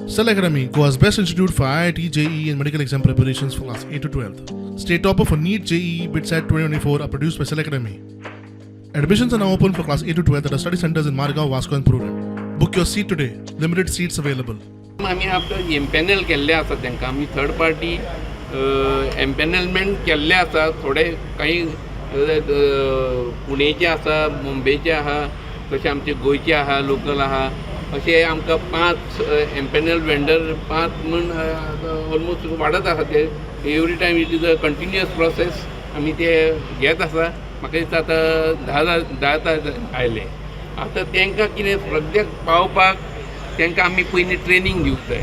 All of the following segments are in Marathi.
Cell Academy, Goa's best institute for IIT, JEE and medical exam preparations for class 8 to 12th. State topper for NEET, JEE, BITSAT 2024 are produced by Cell Academy. Admissions are now open for class 8 to 12th at our study centers in Margao, Vasco and Prudent. Book your seat today. Limited seats available. आम्ही आपलं एम्पॅनल केल्ले आसा तांकां आमी थर्ड पार्टी एम्पॅनलमेंट केल्ले आसा थोडे काही पुणेचे आसा मुंबयचे आहा तशें आमचे गोंयचे आहा लोकल आहा अशे आमकां 5 एम्पॅनल वेंडर 5 म्हण ऑलमोस्ट वाडत आसा ते every time it is a continuous process आमी ते घेत आसा म्हाका दिसता आतां 10 आयले आतां तांकां कितें प्रत्येक पावपाक तांकां आमी पयलीं ट्रेनींग दिवंक जाय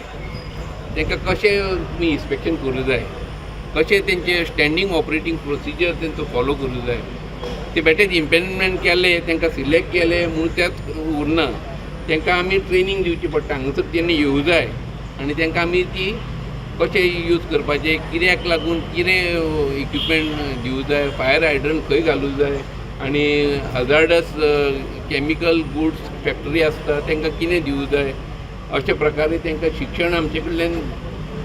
तांकां कशें तुमी इन्स्पेक्शन करूं जाय कशें तेंचे स्टँडींग ऑपरेटींग प्रोसिजर तेंचो फॉलो करूं जाय ते बेटेच इम्पॅनलमेंट केले तांकां सिलेक्ट केले म्हूण तेच उरना तांकां आमी ट्रेनींग दिवची पडटा हांगासर तेणी येवं जाय आनी तांकां आमी ती कशें यूज करपाचें कित्याक लागून कितें इक्विपमेंट दिवं जाय फायर हायड्रंट खंय घालूं जाय आनी हजार्डस कॅमिकल गुड्स फॅक्टरी आसता तांकां कितें दिवं जाय अशे प्रकारे तांकां शिक्षण आमचे कडल्यान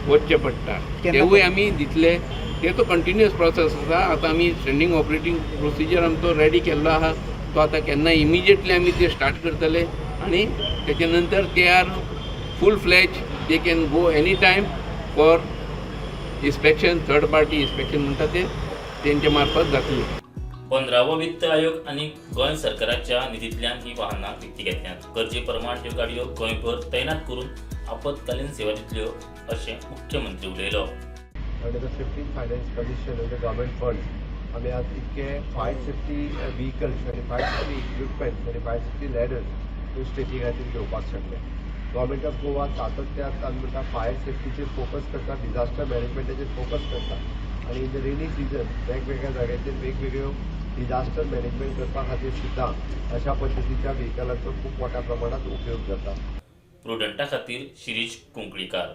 वचचें पडटा तेवूय आमी दितले तेचो कंटिन्युअस प्रोसेस आसा आतां आमी स्टँडींग ऑपरेटींग प्रोसिजर आमचो रेडी केल्लो आहा तो आतां केन्ना इमिजिएटली आमी ते स्टार्ट करतले आनी तेच्या नंतर they are full fledged they can go any time for inspection third party inspection म्हणटा ते तेंच्या मार्फत जातली 15वो वित्त आयोग आणि गोंय सरकाराच्या निधींतल्यान ही वाहनां विकती घेतल्यात गरजे प्रमाण ह्यो गाडयो गोंयभर तैनात करून आपत्कालीन सेवा दितल्यो अशें मुख्यमंत्री उलयलो. Under the 15th Finance Commission and the government funds आम्ही आज इतके 550 व्हिकल्स आणि 550 इक्विपमेंट्स आणि 550 लॅडर्स ह्यो स्टेटी खातीर घेवपाक शकले. गव्हर्मेंट ऑफ गोवा सातत्यान आमी म्हणटा फायर सेफ्टीचेर फोकस करता डिझास्टर मॅनेजमेंटाचेर फोकस करता आणि इन द रेनी सिजन वेगवेगळ्या जाग्यांचेर वेगवेगळ्यो डिझास्टर मॅनेजमेंट करपा खातीर सुद्दां अशा पद्दतीच्या व्हिकलांचो खूब मोठ्या प्रमाणात उपयोग जाता. प्रुडंटा खातीर शिरीष कुंकळीकार.